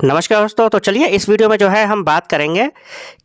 नमस्कार दोस्तों। तो चलिए इस वीडियो में जो है हम बात करेंगे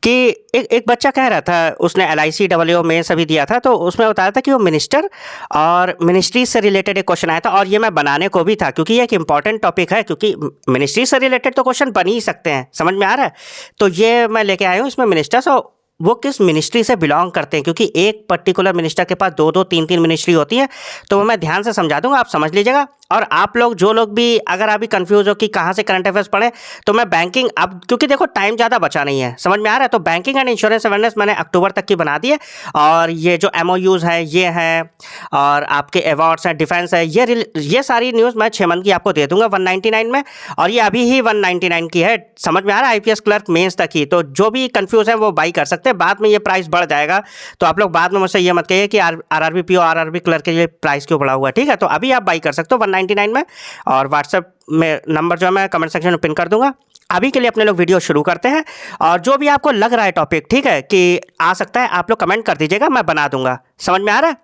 कि एक बच्चा कह रहा था, उसने LIC डब्ल्यू में सभी दिया था, तो उसमें बताया था कि वो मिनिस्टर और मिनिस्ट्री से रिलेटेड एक क्वेश्चन आया था और ये मैं बनाने को भी था क्योंकि ये एक इंपॉर्टेंट टॉपिक है, क्योंकि मिनिस्ट्री से रिलेटेड तो क्वेश्चन बन ही सकते हैं, समझ में आ रहा है। तो ये मैं लेके आया हूँ इसमें मिनिस्टर्स और वो किस मिनिस्ट्री से बिलोंग करते हैं, क्योंकि एक पर्टिकुलर मिनिस्टर के पास दो दो तीन तीन मिनिस्ट्री होती है। तो वो मैं ध्यान से समझा दूंगा, आप समझ लीजिएगा। और आप लोग जो लोग भी अगर अभी कंफ्यूज हो कि कहाँ से करंट अफेयर्स पढ़ें, तो मैं बैंकिंग, अब क्योंकि देखो टाइम ज़्यादा बचा नहीं है, समझ में आ रहा है, तो बैंकिंग एंड इंश्योरेंस अवेयरनेस मैंने अक्टूबर तक की बना दी है। और ये जो MOUs है ये हैं, और आपके अवार्ड्स हैं, डिफेंस है, ये सारी न्यूज़ मैं 6 मंथ की आपको दे दूंगा 199 में। और ये अभी ही 199 की है, समझ में आ रहा है, IPS क्लर्क मेंस तक ही। तो जो भी कंफ्यूज है वो बाई कर सकते हैं, बाद में ये प्राइस बढ़ जाएगा। तो आप लोग बाद में मुझसे ये मत कहिए कि RRB PO RRB क्लर्क के लिए प्राइस क्यों बढ़ा हुआ है, ठीक है। तो अभी आप बाई कर सकते हो 199 में, और व्हाट्सएप में नंबर जो है मैं कमेंट सेक्शन में पिन कर दूंगा। अभी के लिए अपने लोग वीडियो शुरू करते हैं, और जो भी आपको लग रहा है टॉपिक, ठीक है, कि आ सकता है, आप लोग कमेंट कर दीजिएगा, मैं बना दूंगा, समझ में आ रहा है।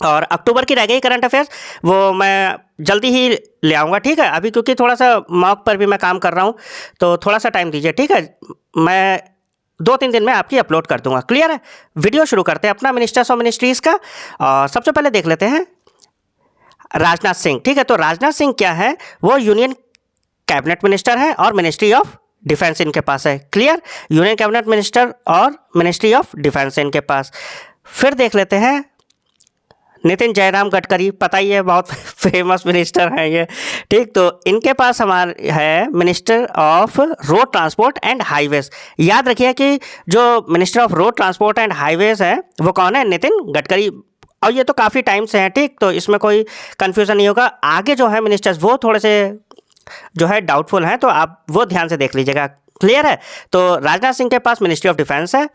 और अक्टूबर की रह गई करंट अफेयर्स, वो मैं जल्दी ही ले आऊँगा, ठीक है। अभी क्योंकि थोड़ा सा मॉक पर भी मैं काम कर रहा हूँ, तो थोड़ा सा टाइम दीजिए, ठीक है। मैं 2-3 दिन में आपकी अपलोड कर दूंगा, क्लियर है। वीडियो शुरू करते हैं अपना मिनिस्टर्स और मिनिस्ट्रीज़ का। और सबसे पहले देख लेते हैं राजनाथ सिंह, ठीक है। तो राजनाथ सिंह क्या है, वो यूनियन कैबिनेट मिनिस्टर है और मिनिस्ट्री ऑफ डिफेंस इनके पास है, क्लियर। यूनियन कैबिनेट मिनिस्टर और मिनिस्ट्री ऑफ डिफेंस इनके पास। फिर देख लेते हैं नितिन जयराम गडकरी, पता ही है, बहुत फेमस मिनिस्टर हैं ये, ठीक। तो इनके पास हमारे है minister of road transport and highways. याद रखिए कि जो minister of road transport and highways है वो कौन है, नितिन गडकरी। और ये तो काफ़ी टाइम से है, ठीक, तो इसमें कोई कन्फ्यूज़न नहीं होगा। आगे जो है मिनिस्टर्स वो थोड़े से जो है डाउटफुल हैं, तो आप वो ध्यान से देख लीजिएगा, क्लियर है। तो राजनाथ सिंह के पास मिनिस्ट्री ऑफ डिफेंस है,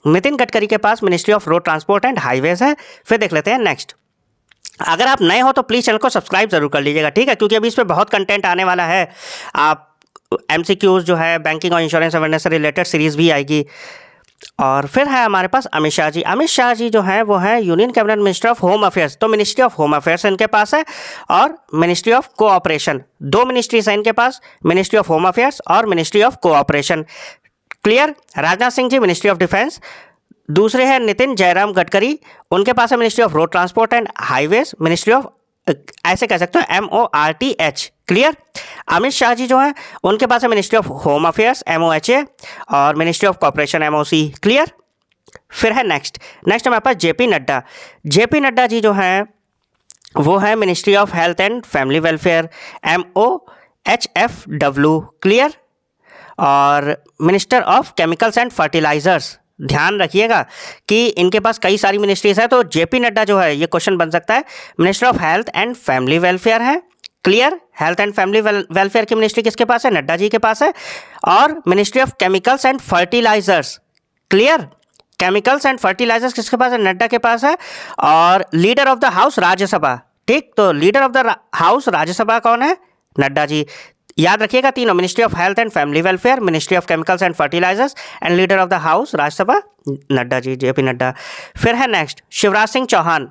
नितिन गडकरी के पास ministry of road transport and highways है। फिर देख लेते हैं नेक्स्ट। अगर आप नए हो तो प्लीज़ चैनल को सब्सक्राइब जरूर कर लीजिएगा, ठीक है, क्योंकि अभी इस पर बहुत कंटेंट आने वाला है। आप MCQs जो है बैंकिंग और इंश्योरेंस अवेयरनेस से रिलेटेड सीरीज़ भी आएगी। और फिर है हमारे पास अमित शाह जी। अमित शाह जी जो है वो है union cabinet minister of home affairs, तो मिनिस्ट्री ऑफ होम अफेयर्स इनके पास है, और मिनिस्ट्री ऑफ कोऑपरेशन। दो मिनिस्ट्रीज हैं इनके पास, मिनिस्ट्री ऑफ होम अफेयर्स और ministry of cooperation, clear. Rajnath Singh ji ministry of defence, दूसरे हैं नितिन जयराम गडकरी, उनके पास है ministry of road transport and highways, ministry of, ऐसे कह सकते हो MORTH, क्लियर। अमित शाह जी जो हैं उनके पास है ministry of home affairs MOHA और ministry of corporation MOC, clear. फिर है नेक्स्ट हमारे पास JP नड्डा। JP नड्डा जी जो हैं वो है ministry of health and family welfare MOHFW, clear. और minister of chemicals and fertilizers, ध्यान रखिएगा कि इनके पास कई सारी मिनिस्ट्रीज है। तो JP नड्डा जो है ये क्वेश्चन बन सकता है, minister of health and family welfare है, clear. Health and family welfare की मिनिस्ट्री किसके पास है, नड्डा जी के पास है। और ministry of chemicals and fertilizers, clear. Chemicals and fertilizers किसके पास है, नड्डा के पास है। और leader of the house Rajya Sabha, ठीक, तो leader of the house Rajya Sabha कौन है, नड्डा जी। याद रखिएगा तीनों, ministry of health and family welfare, ministry of chemicals and fertilizers and leader of the house Rajya Sabha, Nadda ji, JP Nadda. फिर है नेक्स्ट शिवराज सिंह चौहान,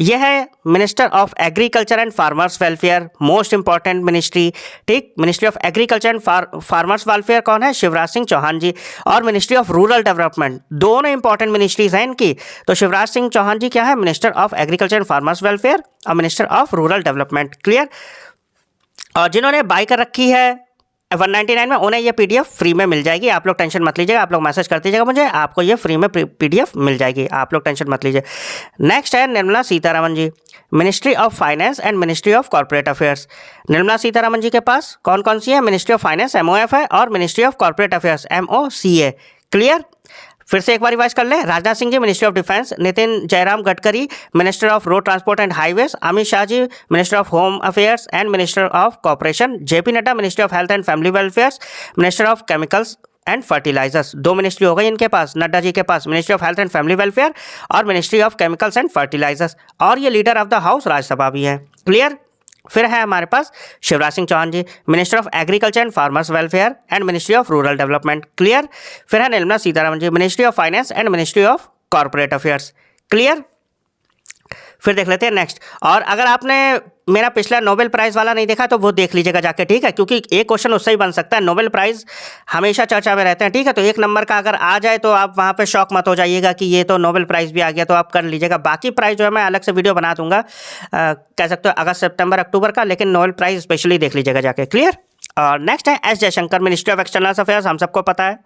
यह है minister of agriculture and farmers welfare, most important ministry, ठीक। Ministry of agriculture and farmers welfare कौन है, शिवराज सिंह चौहान जी। और ministry of rural development, दोनों important ministries हैं इनकी। तो शिवराज सिंह चौहान जी क्या है, minister of agriculture and farmers welfare और minister of rural development, clear. और जिन्होंने बाई कर रखी है 199 में, उन्हें ये PDF फ्री में मिल जाएगी, आप लोग टेंशन मत लीजिएगा। आप लोग मैसेज कर दीजिएगा मुझे, आपको ये फ्री में PDF मिल जाएगी, आप लोग टेंशन मत लीजिए। नेक्स्ट है Nirmala Sitharaman ji, ministry of finance and ministry of corporate affairs. Nirmala Sitharaman ji के पास कौन कौन सी है, मिनिस्ट्री ऑफ फाइनेंस MOF है, और ministry of corporate affairs MOCA, clear. फिर से एक बार रिवाइज कर लें, Rajnath Singh ji ministry of defence, Nitin Jairam Gadkari minister of road transport and highways, Amit Shah ji minister of home affairs and minister of corporation, JP Nadda ministry of health and family welfare, minister of chemicals and fertilizers. दो ministry हो गई इनके पास, नड्डा जी के पास ministry of health and family welfare और ministry of chemicals and fertilizers, और ये leader of the house Rajya Sabha भी है, क्लियर। फिर है हमारे पास Shivraj Singh Chauhan ji, minister of agriculture and farmers welfare and ministry of rural development, clear. फिर है Nirmala Sitharaman ji, ministry of finance and ministry of corporate affairs, clear. फिर देख लेते हैं नेक्स्ट। और अगर आपने मेरा पिछला नोबेल प्राइज़ वाला नहीं देखा तो वो देख लीजिएगा जाके, ठीक है, क्योंकि एक क्वेश्चन उससे ही बन सकता है। नोबेल प्राइज़ हमेशा चर्चा में रहते हैं, ठीक है, तो 1 नंबर का अगर आ जाए तो आप वहाँ पे शॉक मत हो जाइएगा कि ये तो नोबेल प्राइज़ भी आ गया, तो आप कर लीजिएगा। बाकी प्राइज़ जो है मैं अलग से वीडियो बना दूंगा, कह सकते हो अगस्त सितंबर अक्टूबर का, लेकिन नोबेल प्राइज़ स्पेशली देख लीजिएगा जाके। क्लियर। और नेक्स्ट है S Jaishankar, ministry of external affairs, हम सबको पता है।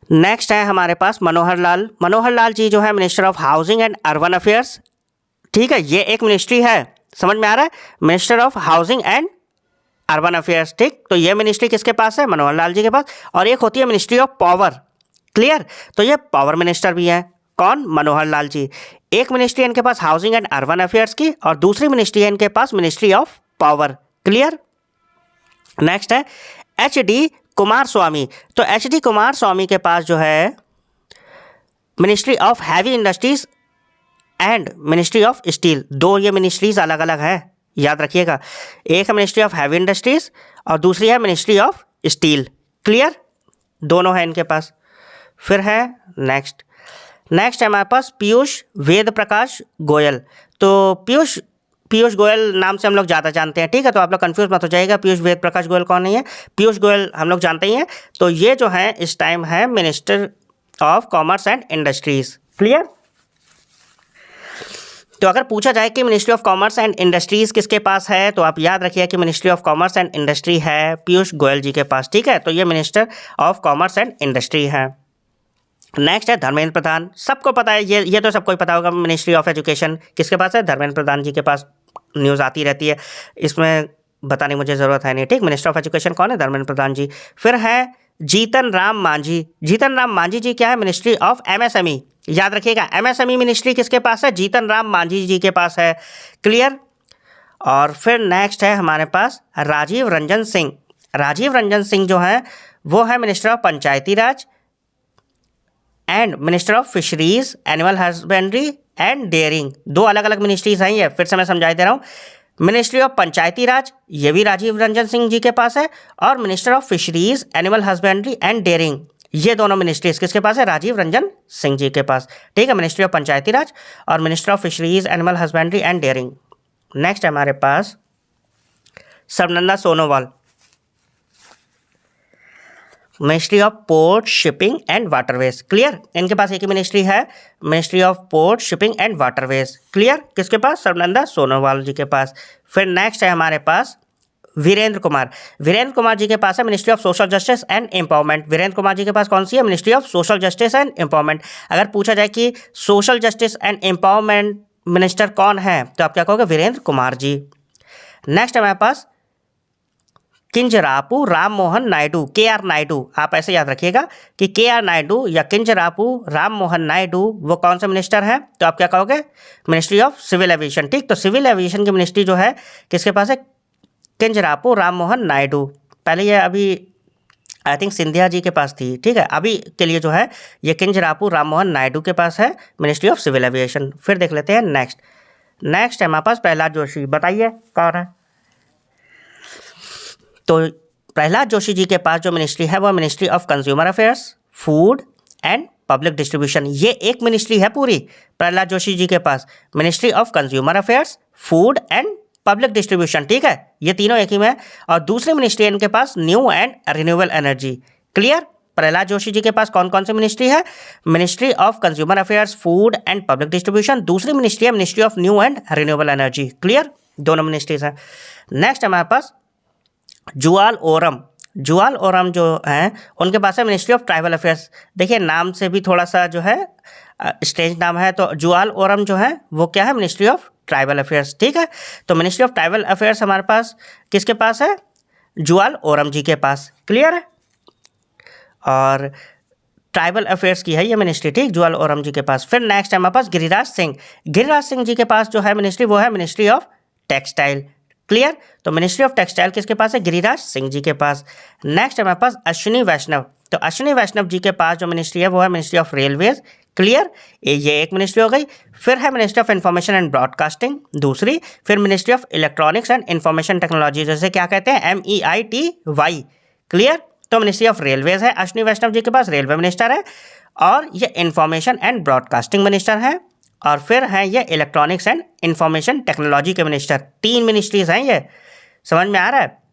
नेक्स्ट है हमारे पास मनोहर लाल। मनोहर लाल जी जो है minister of housing and urban affairs, ठीक है, ये एक मिनिस्ट्री है, समझ में आ रहा है, minister of housing and urban affairs, ठीक। तो ये मिनिस्ट्री किसके पास है? मनोहर लाल जी के पास। और एक होती है मिनिस्ट्री ऑफ पावर, क्लियर, तो ये पावर मिनिस्टर भी है, कौन? मनोहर लाल जी। एक मिनिस्ट्री इनके पास हाउसिंग एंड अर्बन अफेयर्स की, और दूसरी मिनिस्ट्री है इनके पास ministry of power, clear. Next है एच डी कुमार स्वामी। तो एच डी कुमार स्वामी के पास जो है ministry of heavy industries and ministry of steel, दो ये मिनिस्ट्रीज अलग अलग है, याद रखिएगा। एक है मिनिस्ट्री ऑफ हैवी इंडस्ट्रीज और दूसरी है मिनिस्ट्री ऑफ स्टील, क्लियर, दोनों है इनके पास। फिर है नेक्स्ट है हमारे पास पीयूष वेद प्रकाश गोयल। तो पीयूष गोयल नाम से हम लोग ज़्यादा जानते हैं, ठीक है, तो आप लोग कंफ्यूज मत हो जाइएगा, पीयूष वेद प्रकाश गोयल कौन नहीं है, पीयूष गोयल हम लोग जानते ही हैं। तो ये जो है इस टाइम है minister of commerce and industries, clear. तो अगर पूछा जाए कि ministry of commerce and industries किसके पास है, तो आप याद रखिए कि ministry of commerce and industry है पीयूष गोयल जी के पास, ठीक है, तो ये minister of commerce and industry है। नेक्स्ट है धर्मेंद्र प्रधान, सबको पता है, ये तो सबको ही पता होगा, मिनिस्ट्री ऑफ एजुकेशन किसके पास है? धर्मेंद्र प्रधान जी के पास, न्यूज़ आती रहती है, इसमें बताने मुझे ज़रूरत है नहीं, ठीक। मिनिस्टर ऑफ एजुकेशन कौन है? धर्मेंद्र प्रधान जी। फिर है जीतन राम मांझी। जीतन राम मांझी जी क्या है? मिनिस्ट्री ऑफ एमएसएमई, याद रखिएगा, एमएसएमई मिनिस्ट्री किसके पास है? जीतन राम मांझी जी के पास है, क्लियर। और फिर नेक्स्ट है हमारे पास राजीव रंजन सिंह। राजीव रंजन सिंह जो है वो है minister of Panchayati raj and minister of fisheries, animal husbandry and dairying, दो अलग अलग मिनिस्ट्रीज हैं ये, फिर से मैं समझा दे रहा हूँ। मिनिस्ट्री ऑफ पंचायती राज ये भी राजीव रंजन सिंह जी के पास है, और minister of fisheries, animal husbandry and dairying, ये दोनों मिनिस्ट्रीज किसके पास है? राजीव रंजन सिंह जी के पास, ठीक है, मिनिस्ट्री ऑफ पंचायती राज और minister of fisheries, animal husbandry and dairying. Next है हमारे पास Sarbananda Sonowal, ministry of port shipping and waterways, clear, इनके पास एक ही मिनिस्ट्री है, ministry of port shipping and waterways, clear, किसके पास? सर्बानंद सोनोवाल जी के पास। फिर नेक्स्ट है हमारे पास वीरेंद्र कुमार। वीरेंद्र कुमार जी के पास है ministry of social justice and empowerment. Virendra Kumar ji के पास कौन सी है? Ministry of social justice and empowerment. अगर पूछा जाए कि social justice and empowerment minister कौन है, तो आप क्या कहोगे? वीरेंद्र कुमार जी। नेक्स्ट है हमारे पास किंजरापू राम मोहन नायडू, KR नायडू, आप ऐसे याद रखिएगा कि KR नायडू या किंजरापू राम मोहन नायडू वो कौन से मिनिस्टर हैं, तो आप क्या कहोगे? मिनिस्ट्री ऑफ सिविल एविएशन, ठीक। तो सिविल एविएशन की मिनिस्ट्री जो है किसके पास है? किंजरापू राम मोहन नायडू। पहले ये अभी आई थिंक सिंधिया जी के पास थी, ठीक है, अभी के लिए जो है ये किंजरापू राम मोहन नायडू के पास है मिनिस्ट्री ऑफ सिविल एविएशन। फिर देख लेते हैं नेक्स्ट है हमारे पास प्रहलाद जोशी, बताइए कौन है? तो प्रहलाद जोशी जी के पास जो मिनिस्ट्री है वो ministry of consumer affairs, food and public distribution, ये एक मिनिस्ट्री है पूरी प्रहलाद जोशी जी के पास, ministry of consumer affairs, food and public distribution, ठीक है, ये तीनों एक ही में है। और दूसरी मिनिस्ट्री इनके पास new and renewable energy, clear. Pralhad Joshi ji के पास कौन कौन सी मिनिस्ट्री है? Ministry of consumer affairs, food and public distribution, दूसरी मिनिस्ट्री है ministry of new and renewable energy, clear, दोनों मिनिस्ट्रीज हैं। नेक्स्ट है हमारे पास जुआल ओरम जो हैं उनके पास है मिनिस्ट्री ऑफ ट्राइबल अफेयर्स। देखिए नाम से भी थोड़ा सा जो है स्ट्रेंज नाम है, तो जुआल ओरम जो है वो क्या है? मिनिस्ट्री ऑफ ट्राइबल अफेयर्स, ठीक है। तो मिनिस्ट्री ऑफ ट्राइबल अफेयर्स हमारे पास किसके पास है? जुआल ओरम जी के पास, क्लियर है। और ट्राइबल अफेयर्स की है ये मिनिस्ट्री, ठीक, जुआल ओरम जी के पास। फिर नेक्स्ट है हमारे पास गिरिराज सिंह जी के पास जो है मिनिस्ट्री वो है मिनिस्ट्री ऑफ टेक्सटाइल, क्लियर। तो मिनिस्ट्री ऑफ टेक्सटाइल किसके पास है? गिरिराज सिंह जी के पास। नेक्स्ट हमारे पास अश्विनी वैष्णव, तो अश्विनी वैष्णव जी के पास जो मिनिस्ट्री है वो है मिनिस्ट्री ऑफ रेलवेज, क्लियर, ये एक मिनिस्ट्री हो गई। फिर है ministry of information and broadcasting दूसरी, फिर ministry of electronics and information technology, जैसे क्या कहते हैं MEITY, क्लियर। तो मिनिस्ट्री ऑफ रेलवेज है अश्विनी वैष्णव जी के पास, रेलवे मिनिस्टर है, और ये इन्फॉर्मेशन एंड ब्रॉडकास्टिंग मिनिस्टर है। और फिर हैं ये इलेक्ट्रॉनिक्स एंड इंफॉर्मेशन टेक्नोलॉजी के मिनिस्टर। 3 मिनिस्ट्रीज हैं ये, समझ में आ रहा है।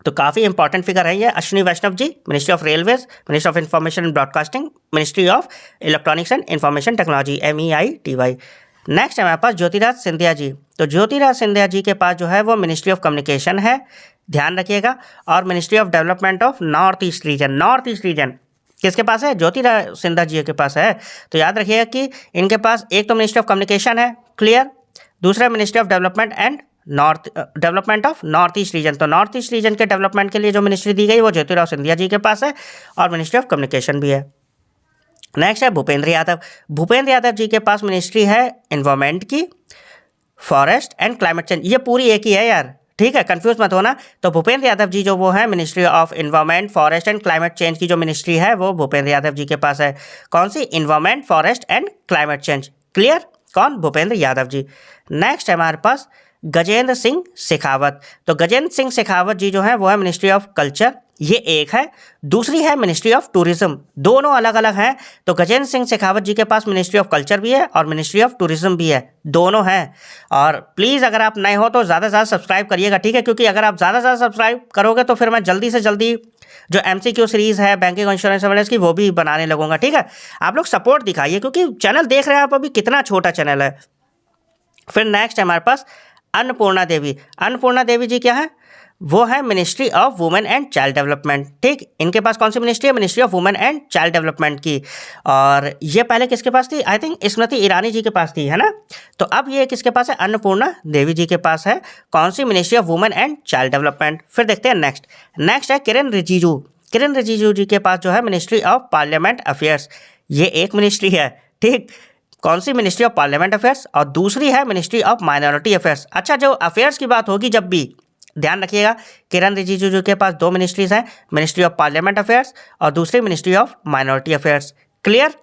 तो काफ़ी इंपॉर्टेंट फिगर है ये। Ashwini Vaishnaw ji ministry of railways, ministry of information and broadcasting, ministry of electronics and information technology, MEITY। Next है हमारे पास ज्योतिराज सिंधिया जी। तो ज्योतिराज सिंधिया जी के पास जो है वो मिनिस्ट्री ऑफ कम्युनिकेशन है, ध्यान रखिएगा, और ministry of development of north east region. North east region किसके पास है? ज्योतिराज सिंधिया जी के पास है। तो याद रखिएगा कि इनके पास एक तो मिनिस्ट्री ऑफ कम्युनिकेशन है, क्लियर, दूसरा ministry of development of north east region. तो नॉर्थ ईस्ट रीजन के डेवलपमेंट के लिए जो मिनिस्ट्री दी गई वो ज्योतिराव सिंधिया जी के पास है, और मिनिस्ट्री ऑफ कम्युनिकेशन भी है। नेक्स्ट है भूपेंद्र यादव। भूपेंद्र यादव जी के पास मिनिस्ट्री है एनवायरमेंट की, फॉरेस्ट एंड क्लाइमेट चेंज। ये पूरी एक ही है यार, ठीक है, कंफ्यूज मत होना। तो भूपेंद्र यादव जी जो वो है ministry of environment, forest and climate change की जो मिनिस्ट्री है वो भूपेंद्र यादव जी के पास है। कौन सी? Environment, forest and climate change. Clear? कौन? भूपेंद्र यादव जी। नेक्स्ट है हमारे पास गजेंद्र सिंह शेखावत। तो गजेंद्र सिंह शेखावत जी जो है वो है मिनिस्ट्री ऑफ कल्चर, ये एक है, दूसरी है मिनिस्ट्री ऑफ टूरिज्म, दोनों अलग अलग हैं। तो गजेंद्र सिंह शेखावत जी के पास मिनिस्ट्री ऑफ कल्चर भी है और मिनिस्ट्री ऑफ टूरिज्म भी है, दोनों हैं। और प्लीज़ अगर आप नए हो तो ज़्यादा से ज़्यादा सब्सक्राइब करिएगा, ठीक है, क्योंकि अगर आप ज़्यादा से ज़्यादा सब्सक्राइब करोगे तो फिर मैं जल्दी से जल्दी जो MCQ सीरीज़ है बैंकिंग इंश्योरेंस अवेयरनेस की वो भी बनाने लगूंगा, ठीक है। आप लोग सपोर्ट दिखाइए, क्योंकि चैनल देख रहे हैं आप अभी, कितना छोटा चैनल है। फिर नेक्स्ट है हमारे पास अन्नपूर्णा देवी। अन्नपूर्णा देवी जी क्या है? वो है ministry of women and child development, ठीक। इनके पास कौन सी मिनिस्ट्री है? Ministry of women and child development की। और ये पहले किसके पास थी? आई थिंक स्मृति ईरानी जी के पास थी, है ना। तो अब ये किसके पास है? अन्नपूर्णा देवी जी के पास है। कौन सी? Ministry of women and child development. फिर देखते हैं नेक्स्ट है किरेन रिजिजू। किरेन रिजिजू जी के पास जो है मिनिस्ट्री ऑफ पार्लियामेंट अफेयर्स, ये एक मिनिस्ट्री है, ठीक। कौन सी? Ministry of parliament affairs. और दूसरी है मिनिस्ट्री ऑफ माइनॉरिटी अफेयर्स। अच्छा, जो अफेयर्स की बात होगी जब भी ध्यान रखिएगा, किरेन रिजिजू जी के पास 2 मिनिस्ट्रीज हैं, मिनिस्ट्री ऑफ पार्लियामेंट अफेयर्स और दूसरी ministry of minority affairs. Clear?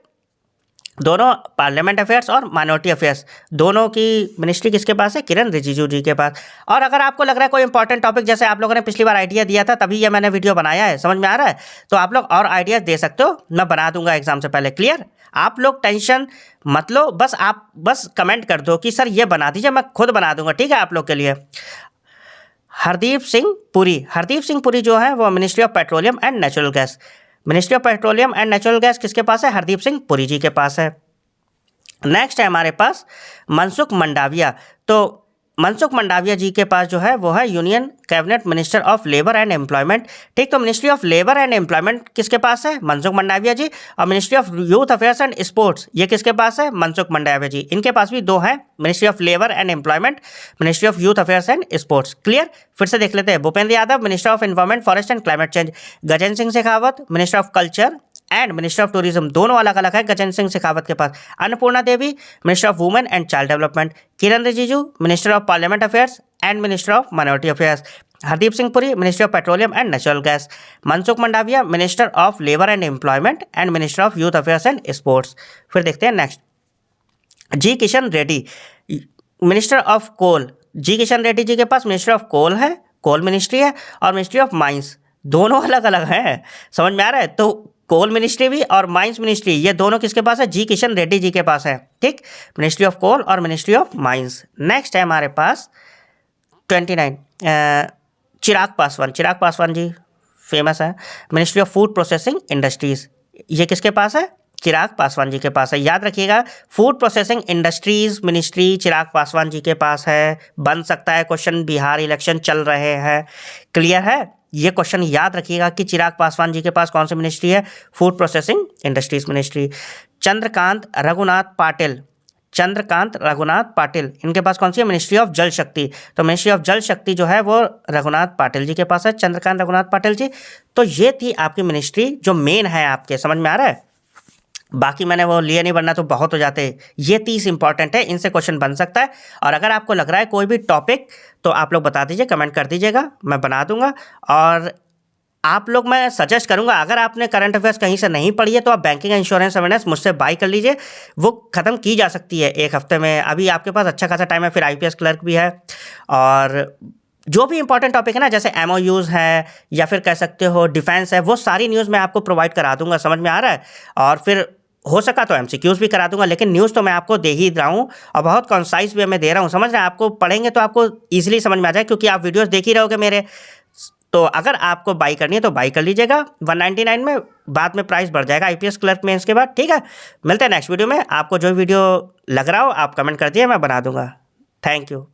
दोनों पार्लियामेंट अफेयर्स और माइनॉरिटी अफेयर्स दोनों की मिनिस्ट्री किसके पास है? किरेन रिजिजू जी के पास। और अगर आपको लग रहा है कोई इंपॉर्टेंट टॉपिक, जैसे आप लोगों ने पिछली बार आइडिया दिया था तभी ये मैंने वीडियो बनाया है, समझ में आ रहा है, तो आप लोग और आइडियाज़ दे सकते हो, मैं बना दूंगा एग्जाम से पहले। क्लियर? आप लोग टेंशन मत लो, आप बस कमेंट कर दो कि सर ये बना दीजिए, मैं खुद बना दूंगा, ठीक है, आप लोग के लिए। हरदीप सिंह पुरी जो है वो ministry of petroleum and natural gas. Ministry of petroleum and natural gas किसके पास है? हरदीप सिंह पुरी जी के पास है। नेक्स्ट है हमारे पास मनसुख मंडाविया। तो मनसुख मंडाविया जी के पास जो है वो है union cabinet minister of labour and employment, ठीक। तो ministry of labour and employment किसके पास है? मनसुख मंडाविया जी। और ministry of youth affairs and sports ये किसके पास है? मनसुख मंडाविया जी। इनके पास भी 2 हैं, ministry of labour and employment, ministry of youth affairs and sports. Clear? फिर से देख लेते हैं। Bhupender Yadav minister of environment, forest and climate change. Gajendra Singh Shekhawat minister of culture and minister of tourism, दोनों अलग अलग है गजेंद्र सिंह शेखावत के पास। Annapurna Devi minister of women and child development. Kiren Rijiju minister of parliament affairs and minister of minority affairs. Hardeep Singh Puri minister of petroleum and natural gas. Mansukh Mandaviya minister of labour and employment and minister of youth affairs and sports. फिर देखते हैं next, G Kishan Reddy minister of coal. G Kishan Reddy ji के पास minister of कोल है, कोल ministry है, और ministry of mines, दोनों अलग अलग हैं, समझ में आ रहा है। तो कोल मिनिस्ट्री भी और माइंस मिनिस्ट्री ये दोनों किसके पास है? जी किशन रेड्डी जी के पास है, ठीक। मिनिस्ट्री ऑफ कोल और मिनिस्ट्री ऑफ माइंस। नेक्स्ट है हमारे पास 29 चिराग पासवान जी फेमस है, ministry of food processing industries, ये किसके पास है? चिराग पासवान जी के पास है। याद रखिएगा, food processing industries ministry Chirag Paswan ji के पास है। बन सकता है क्वेश्चन, बिहार इलेक्शन चल रहे हैं, क्लियर है। ये क्वेश्चन याद रखिएगा कि चिराग पासवान जी के पास कौन सी मिनिस्ट्री है? Food processing industries ministry. Chandrakant Raghunath Patil इनके पास कौन सी है? मिनिस्ट्री ऑफ जल शक्ति। तो मिनिस्ट्री ऑफ जल शक्ति जो है वो रघुनाथ पाटिल जी के पास है, चंद्रकांत रघुनाथ पाटिल जी। तो ये थी आपकी मिनिस्ट्री जो मेन है आपके, समझ में आ रहा है। बाकी मैंने वो लिए नहीं, वरना तो बहुत हो जाते। ये 30 इंपॉर्टेंट है, इनसे क्वेश्चन बन सकता है। और अगर आपको लग रहा है कोई भी टॉपिक तो आप लोग बता दीजिए, कमेंट कर दीजिएगा, मैं बना दूंगा। और आप लोग, मैं सजेस्ट करूंगा, अगर आपने करंट अफेयर्स कहीं से नहीं पढ़ी है तो आप बैंकिंग इंश्योरेंस अवेयरनेस मुझसे बाय कर लीजिए, वो ख़त्म की जा सकती है 1 हफ्ते में। अभी आपके पास अच्छा खासा टाइम है, फिर IPS क्लर्क भी है। और जो भी इंपॉर्टेंट टॉपिक है ना, जैसे MOUs है या फिर कह सकते हो डिफेंस है, वो सारी न्यूज़ मैं आपको प्रोवाइड करा दूंगा, समझ में आ रहा है। और फिर हो सका तो एमसीक्यूज़ भी करा दूंगा, लेकिन न्यूज़ तो मैं आपको दे ही रहा हूँ और बहुत कंसाइज वे में दे रहा हूँ, समझ रहे हैं। आपको पढ़ेंगे तो आपको ईजिली समझ में आ जाए, क्योंकि आप वीडियोस देख ही रहोगे मेरे। तो अगर आपको बाई करनी है तो बाई कर लीजिएगा 199 में, बाद में प्राइस बढ़ जाएगा आईपीएस क्लर्क में इसके बाद, ठीक है। मिलते हैं नेक्स्ट वीडियो में। आपको जो वीडियो लग रहा हो आप कमेंट कर दिए, मैं बना दूंगा। Thank you.